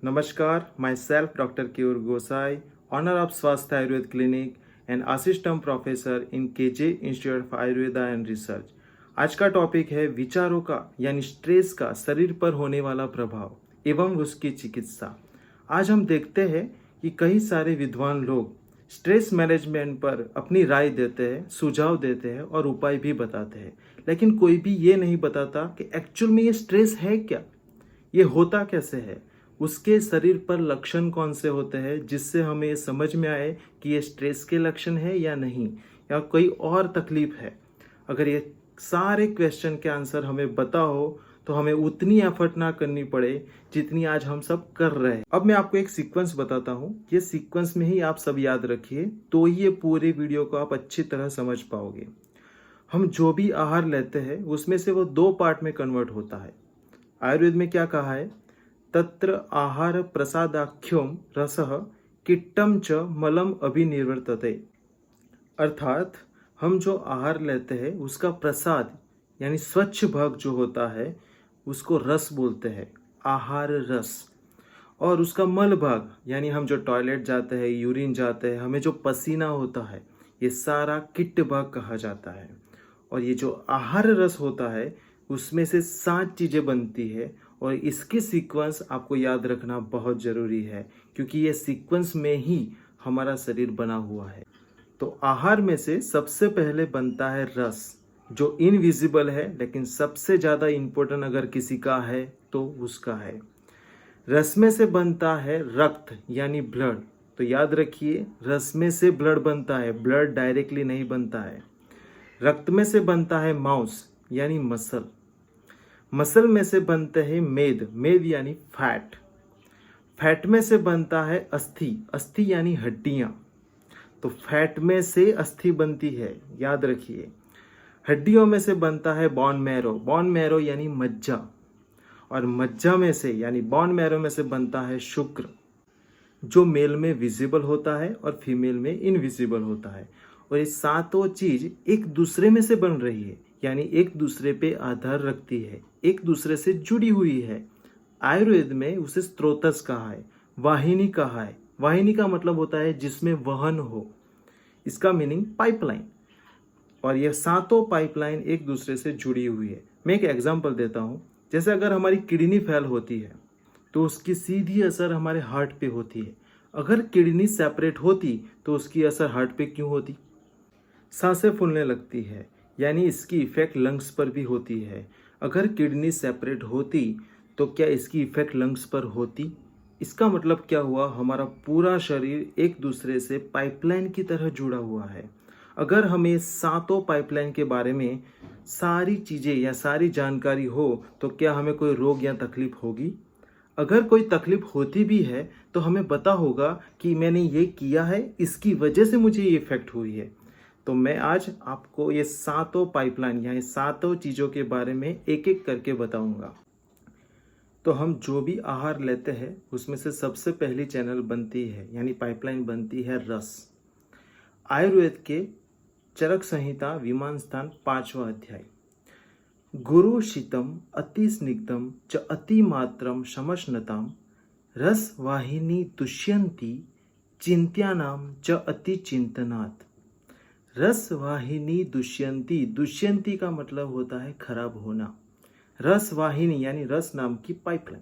Namaskar, myself Dr. Keyur Gosai, owner of Swasth Ayurved Clinic and assistant professor in KJ Institute of Ayurveda and Research. आज का topic है विचारों का यानी stress का शरीर पर होने वाला प्रभाव एवं उसकी चिकित्सा। आज हम देखते हैं कि कई सारे विद्वान लोग स्ट्रेस मैनेजमेंट पर अपनी राय देते हैं, सुझाव देते हैं और उपाय भी बताते हैं, लेकिन कोई भी ये नहीं बताता कि एक्चुअल में ये स्ट्रेस है क्या, ये होता कैसे है, उसके शरीर पर लक्षण कौन से होते हैं जिससे हमें ये समझ में आए कि ये स्ट्रेस के लक्षण है या नहीं, या कोई और तकलीफ है। अगर ये सारे क्वेश्चन के आंसर हमें पता हो तो हमें उतनी एफर्ट ना करनी पड़े जितनी आज हम सब कर रहे हैं। अब मैं आपको एक सीक्वेंस बताता हूँ, ये सीक्वेंस में ही आप सब याद रखिए तो ये पूरे वीडियो को आप अच्छी तरह समझ पाओगे। हम जो भी आहार लेते हैं उसमें से वो 2 पार्ट में कन्वर्ट होता है। आयुर्वेद में क्या कहा है, तत्र आहार प्रसादाख्योम रसः किट्टम च मलम अभिनिवर्तते। अर्थात हम जो आहार लेते हैं उसका प्रसाद यानी स्वच्छ भाग जो होता है उसको रस बोलते हैं, आहार रस। और उसका मल भाग यानी हम जो टॉयलेट जाते हैं, यूरिन जाते हैं, हमें जो पसीना होता है, ये सारा किट्ट भाग कहा जाता है। और ये जो आहार रस होता है उसमें से 7 चीज़ें बनती है और इसकी सीक्वेंस आपको याद रखना बहुत ज़रूरी है क्योंकि ये सीक्वेंस में ही हमारा शरीर बना हुआ है। तो आहार में से सबसे पहले बनता है रस, जो इनविजिबल है लेकिन सबसे ज़्यादा इम्पोर्टेंट अगर किसी का है तो उसका है। रस में से बनता है रक्त यानी ब्लड। तो याद रखिए, रस में से ब्लड बनता है, ब्लड डायरेक्टली नहीं बनता है। रक्त में से बनता है मांस यानी मसल। मसल में से बनते हैं मेद, मेद यानी फैट। फैट में से बनता है अस्थि, अस्थि यानी हड्डियां। तो फैट में से अस्थि बनती है, याद रखिए। हड्डियों में से बनता है बोन मैरो, बोन मैरो यानी मज्जा। और मज्जा में से यानी बोन मैरो में से बनता है शुक्र, जो मेल में विजिबल होता है और फीमेल में इनविजिबल होता है। और ये सातों चीज एक दूसरे में से बन रही है यानी एक दूसरे पे आधार रखती है, एक दूसरे से जुड़ी हुई है। आयुर्वेद में उसे स्त्रोतस कहा है, वाहिनी कहा है। वाहिनी का मतलब होता है जिसमें वहन हो, इसका मीनिंग पाइपलाइन। और ये सातों पाइपलाइन एक दूसरे से जुड़ी हुई है। मैं एक एग्जांपल देता हूँ, जैसे अगर हमारी किडनी फेल होती है तो उसकी सीधी असर हमारे हार्ट पे होती है। अगर किडनी सेपरेट होती तो उसकी असर हार्ट पे क्यों होती? सांसें फूलने लगती है, यानी इसकी इफेक्ट लंग्स पर भी होती है। अगर किडनी सेपरेट होती तो क्या इसकी इफेक्ट लंग्स पर होती? इसका मतलब क्या हुआ, हमारा पूरा शरीर एक दूसरे से पाइपलाइन की तरह जुड़ा हुआ है। अगर हमें सातों पाइपलाइन के बारे में सारी चीज़ें या सारी जानकारी हो तो क्या हमें कोई रोग या तकलीफ होगी? अगर कोई तकलीफ होती भी है तो हमें पता होगा कि मैंने ये किया है, इसकी वजह से मुझे ये इफेक्ट हुई है। तो मैं आज आपको ये सातों पाइपलाइन यानी सातों चीज़ों के बारे में एक एक करके बताऊंगा। तो हम जो भी आहार लेते हैं उसमें से सबसे पहली चैनल बनती है यानी पाइपलाइन बनती है रस। आयुर्वेद के चरक संहिता विमान स्थान 5वां अध्याय, गुरु शीतम अति स्निग्धम च अति मात्रम शमश्नताम रस वाहिनी दुष्यंती चिंत्यानाम च अति चिंतनात्। रस वाहिनी दुष्यंती, दुष्यंती का मतलब होता है खराब होना। रस वाहिनी यानी रस नाम की पाइपलाइन।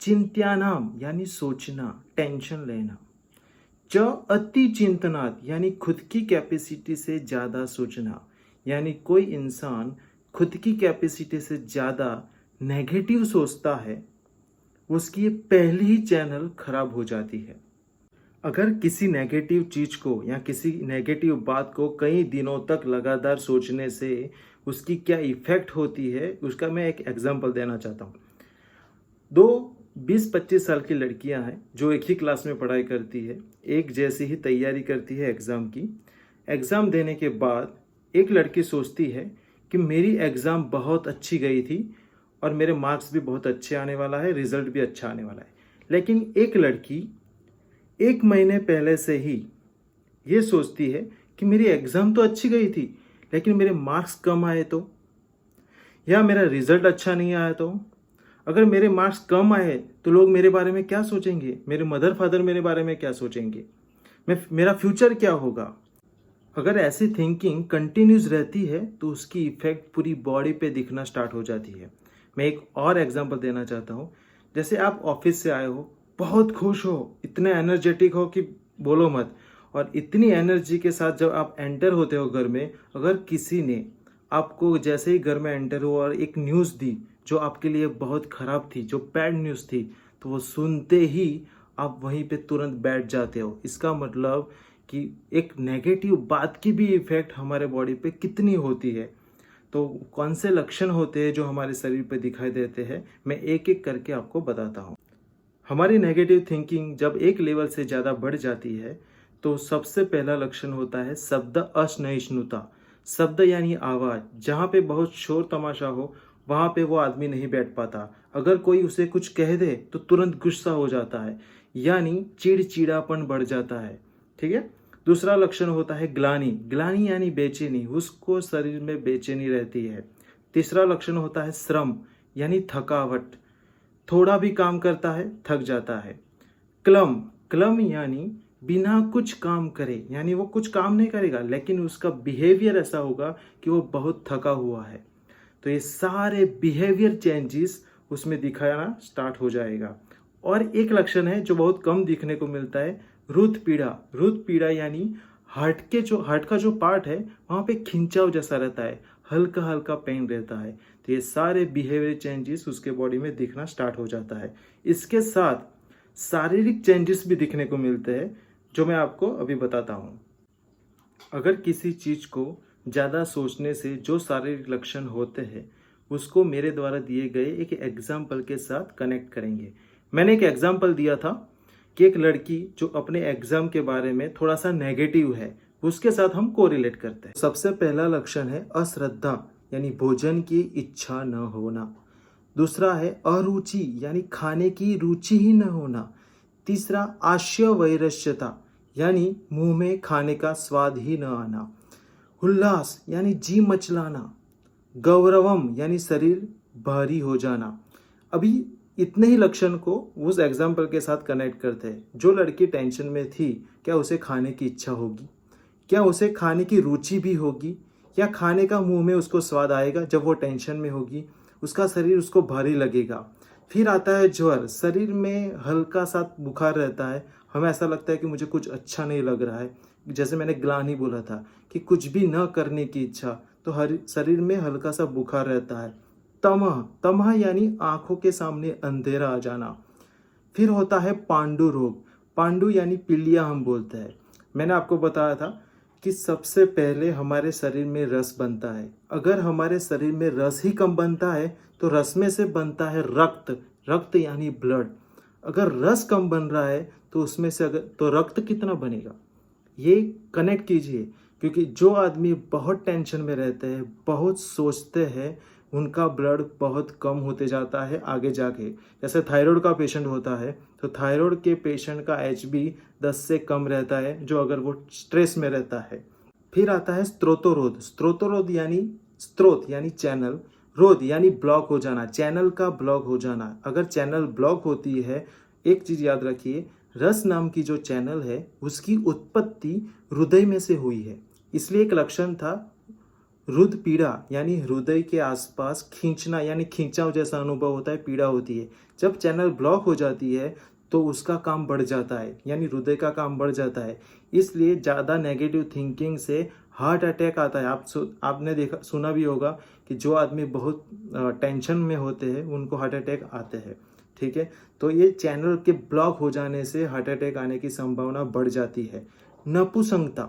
चिंत्यानाम यानी सोचना, टेंशन लेना। च अति चिंतनात् यानी खुद की कैपेसिटी से ज़्यादा सोचना, यानी कोई इंसान खुद की कैपेसिटी से ज़्यादा नेगेटिव सोचता है उसकी ये पहली ही चैनल खराब हो जाती है। अगर किसी नेगेटिव चीज़ को या किसी नेगेटिव बात को कई दिनों तक लगातार सोचने से उसकी क्या इफेक्ट होती है उसका मैं एक एग्जांपल देना चाहता हूँ। 20-25 साल की लड़कियां हैं जो एक ही क्लास में पढ़ाई करती है, एक जैसी ही तैयारी करती है एग्ज़ाम की। एग्ज़ाम देने के बाद एक लड़की सोचती है कि मेरी एग्ज़ाम बहुत अच्छी गई थी और मेरे मार्क्स भी बहुत अच्छे आने वाला है, रिजल्ट भी अच्छा आने वाला है। लेकिन एक लड़की 1 महीने पहले से ही ये सोचती है कि मेरी एग्ज़ाम तो अच्छी गई थी लेकिन मेरे मार्क्स कम आए तो, या मेरा रिजल्ट अच्छा नहीं आया तो। अगर मेरे मार्क्स कम आए तो लोग मेरे बारे में क्या सोचेंगे, मेरे मदर फादर मेरे बारे में क्या सोचेंगे, मेरा फ्यूचर क्या होगा। अगर ऐसी थिंकिंग कंटिन्यूस रहती है तो उसकी इफेक्ट पूरी बॉडी पे दिखना स्टार्ट हो जाती है। मैं एक और एग्जांपल देना चाहता हूँ। जैसे आप ऑफिस से आए हो, बहुत खुश हो, इतने एनर्जेटिक हो कि बोलो मत, और इतनी एनर्जी के साथ जब आप एंटर होते हो घर में, अगर किसी ने आपको जैसे ही घर में एंटर हो और एक न्यूज़ दी जो आपके लिए बहुत ख़राब थी, जो बैड न्यूज़ थी, तो वो सुनते ही आप वहीं पे तुरंत बैठ जाते हो। इसका मतलब कि एक नेगेटिव बात की भी इफेक्ट हमारे बॉडी पे कितनी होती है। तो कौन से लक्षण होते हैं जो हमारे शरीर पे दिखाई देते हैं, मैं एक एक करके आपको बताता हूँ। हमारी नेगेटिव थिंकिंग जब एक लेवल से ज़्यादा बढ़ जाती है तो सबसे पहला लक्षण होता है शब्द असहिष्णुता। शब्द यानी आवाज़, जहाँ पे बहुत शोर तमाशा हो वहाँ पे वो आदमी नहीं बैठ पाता। अगर कोई उसे कुछ कह दे तो तुरंत गुस्सा हो जाता है, यानी चिड़चिड़ापन बढ़ जाता है। ठीक है। दूसरा लक्षण होता है ग्लानि। ग्लानि यानी बेचैनी, उसको शरीर में बेचैनी रहती है। तीसरा लक्षण होता है श्रम यानी थकावट, थोड़ा भी काम करता है थक जाता है। क्लम, क्लम यानी बिना कुछ काम करे, यानी वो कुछ काम नहीं करेगा लेकिन उसका बिहेवियर ऐसा होगा कि वो बहुत थका हुआ है। तो ये सारे बिहेवियर चेंजेस उसमें दिखाना स्टार्ट हो जाएगा। और एक लक्षण है जो बहुत कम दिखने को मिलता है, रुत पीड़ा। रुत पीड़ा यानी हार्ट का जो पार्ट है वहाँ पे खिंचाव जैसा रहता है, हल्का हल्का पेन रहता है। तो ये सारे बिहेवियर चेंजेस उसके बॉडी में दिखना स्टार्ट हो जाता है। इसके साथ शारीरिक चेंजेस भी दिखने को मिलते हैं जो मैं आपको अभी बताता हूँ। अगर किसी चीज़ को ज़्यादा सोचने से जो शारीरिक लक्षण होते हैं उसको मेरे द्वारा दिए गए एक एग्जाम्पल के साथ कनेक्ट करेंगे। मैंने एक एग्जाम्पल दिया था कि एक लड़की जो अपने एग्जाम के बारे में थोड़ा सा नेगेटिव है, उसके साथ हम कोरिलेट करते हैं। सबसे पहला लक्षण है अश्रद्धा यानी भोजन की इच्छा न होना। दूसरा है अरुचि यानी खाने की रुचि ही न होना। तीसरा आश्य वैरस्यता यानी मुंह में खाने का स्वाद ही न आना। उल्लास यानी जी मचलाना। गौरवम यानी शरीर भारी हो जाना। अभी इतने ही लक्षण को उस एग्जाम्पल के साथ कनेक्ट करते हैं। जो लड़की टेंशन में थी, क्या उसे खाने की इच्छा होगी? क्या उसे खाने की रुचि भी होगी? या खाने का मुंह में उसको स्वाद आएगा? जब वो टेंशन में होगी उसका शरीर उसको भारी लगेगा। फिर आता है ज्वर, शरीर में हल्का सा बुखार रहता है, हमें ऐसा लगता है कि मुझे कुछ अच्छा नहीं लग रहा है। जैसे मैंने ग्लानि बोला था कि कुछ भी न करने की इच्छा, तो हर शरीर में हल्का सा बुखार रहता है। तमह, तमह यानी आंखों के सामने अंधेरा आ जाना। फिर होता है पांडु रोग। पांडु यानी पीलिया हम बोलते हैं। मैंने आपको बताया था कि सबसे पहले हमारे शरीर में रस बनता है। अगर हमारे शरीर में रस ही कम बनता है तो रस में से बनता है रक्त। रक्त यानी ब्लड। अगर रस कम बन रहा है तो उसमें से तो रक्त कितना बनेगा, ये कनेक्ट कीजिए। क्योंकि जो आदमी बहुत टेंशन में रहते हैं, बहुत सोचते हैं, उनका ब्लड बहुत कम होते जाता है आगे जाके। जैसे थायराइड का पेशेंट होता है तो थायराइड के पेशेंट का HB 10 से कम रहता है, जो अगर वो स्ट्रेस में रहता है। फिर आता है स्त्रोतरोध। स्त्रोतरोध यानी स्त्रोत यानी चैनल, रोध यानी ब्लॉक हो जाना, चैनल का ब्लॉक हो जाना। अगर चैनल ब्लॉक होती है, एक चीज याद रखिए, रस नाम की जो चैनल है उसकी उत्पत्ति हृदय में से हुई है। इसलिए एक लक्षण था रुद पीड़ा यानी हृदय के आसपास खींचना, यानी खींचाव जैसा अनुभव होता है, पीड़ा होती है। जब चैनल ब्लॉक हो जाती है तो उसका काम बढ़ जाता है, यानी हृदय का काम बढ़ जाता है। इसलिए ज़्यादा नेगेटिव थिंकिंग से हार्ट अटैक आता है। आपने सुना भी होगा कि जो आदमी बहुत टेंशन में होते हैं उनको हार्ट अटैक आते हैं। ठीक है। तो ये चैनल के ब्लॉक हो जाने से हार्ट अटैक आने की संभावना बढ़ जाती है। नपुंसकता,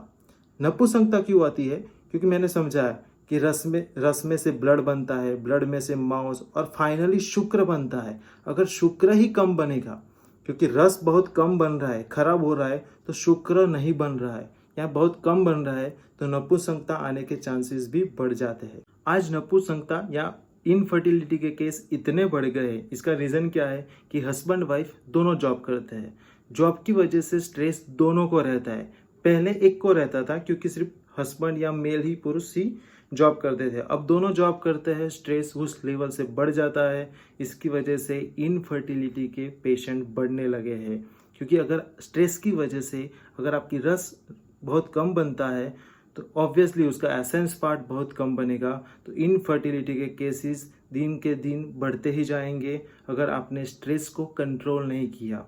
नपुंसकता क्यों आती है? क्योंकि मैंने समझाया कि रस में से ब्लड बनता है, ब्लड में से मांस, और फाइनली शुक्र बनता है। अगर शुक्र ही कम बनेगा, क्योंकि रस बहुत कम बन रहा है, खराब हो रहा है, तो शुक्र नहीं बन रहा है या बहुत कम बन रहा है, तो नपुंसकता आने के चांसेस भी बढ़ जाते हैं। आज नपुंसकता या इनफर्टिलिटी के केस इतने बढ़ गए हैं। इसका रीज़न क्या है कि हस्बैंड वाइफ दोनों जॉब करते हैं। जॉब की वजह से स्ट्रेस दोनों को रहता है। पहले एक को रहता था क्योंकि सिर्फ हस्बैंड या मेल ही, पुरुष ही जॉब करते थे, अब दोनों जॉब करते हैं, स्ट्रेस उस लेवल से बढ़ जाता है। इसकी वजह से इनफर्टिलिटी के पेशेंट बढ़ने लगे हैं, क्योंकि अगर स्ट्रेस की वजह से अगर आपकी रस बहुत कम बनता है तो ऑब्वियसली उसका एसेंस पार्ट बहुत कम बनेगा, तो इनफर्टिलिटी के केसेस दिन के दिन बढ़ते ही जाएंगे अगर आपने स्ट्रेस को कंट्रोल नहीं किया।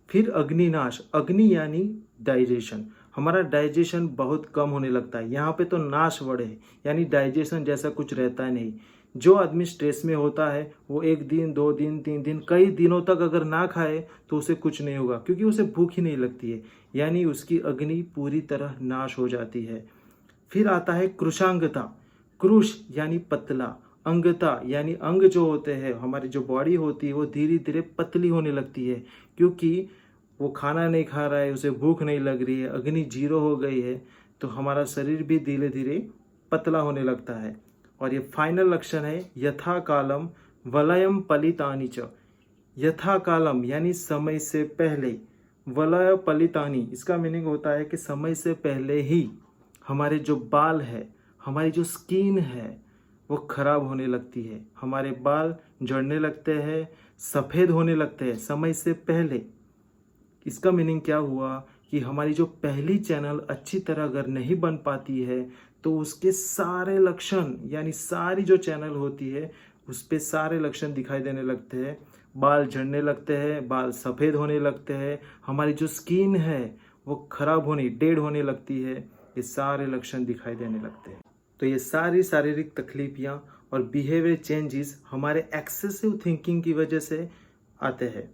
फिर अग्निनाश, अग्नि यानी डाइजेशन, हमारा डाइजेशन बहुत कम होने लगता है। यहाँ पे तो नाश वर्ड है, यानी डाइजेशन जैसा कुछ रहता है नहीं। जो आदमी स्ट्रेस में होता है वो 1 दिन 2 दिन 3 दिन कई दिनों तक अगर ना खाए तो उसे कुछ नहीं होगा, क्योंकि उसे भूख ही नहीं लगती है, यानी उसकी अग्नि पूरी तरह नाश हो जाती है। फिर आता है कृशांगता, कृश यानी पतला, अंगता यानी अंग जो होते हैं, हमारी जो बॉडी होती है वो धीरे धीरे पतली होने लगती है, क्योंकि वो खाना नहीं खा रहा है, उसे भूख नहीं लग रही है, अग्नि जीरो हो गई है, तो हमारा शरीर भी धीरे धीरे पतला होने लगता है। और ये फाइनल लक्षण है यथा कालम वलयम पलितानी च, यथा कालम यानी समय से पहले, वलय पलितानी इसका मीनिंग होता है कि समय से पहले ही हमारे जो बाल है, हमारी जो स्किन है वो खराब होने लगती है, हमारे बाल झड़ने लगते हैं, सफ़ेद होने लगते हैं समय से पहले। इसका मीनिंग क्या हुआ कि हमारी जो पहली चैनल अच्छी तरह अगर नहीं बन पाती है तो उसके सारे लक्षण, यानी सारी जो चैनल होती है उस पे सारे लक्षण दिखाई देने लगते हैं। बाल झड़ने लगते हैं, बाल सफ़ेद होने लगते हैं, हमारी जो स्किन है वो खराब होने, डेड होने लगती है, ये सारे लक्षण दिखाई देने लगते हैं। तो ये सारी शारीरिक तकलीफियाँ और बिहेवियर चेंजेस हमारे एक्सेसिव थिंकिंग की वजह से आते हैं।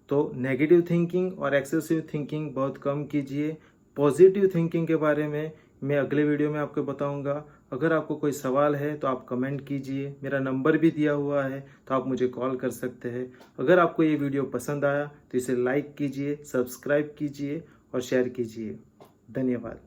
तो नेगेटिव थिंकिंग और एक्सेसिव थिंकिंग बहुत कम कीजिए। पॉजिटिव थिंकिंग के बारे में मैं अगले वीडियो में आपको बताऊंगा। अगर आपको कोई सवाल है तो आप कमेंट कीजिए, मेरा नंबर भी दिया हुआ है तो आप मुझे कॉल कर सकते हैं। अगर आपको ये वीडियो पसंद आया तो इसे लाइक कीजिए, सब्सक्राइब कीजिए और शेयर कीजिए। धन्यवाद।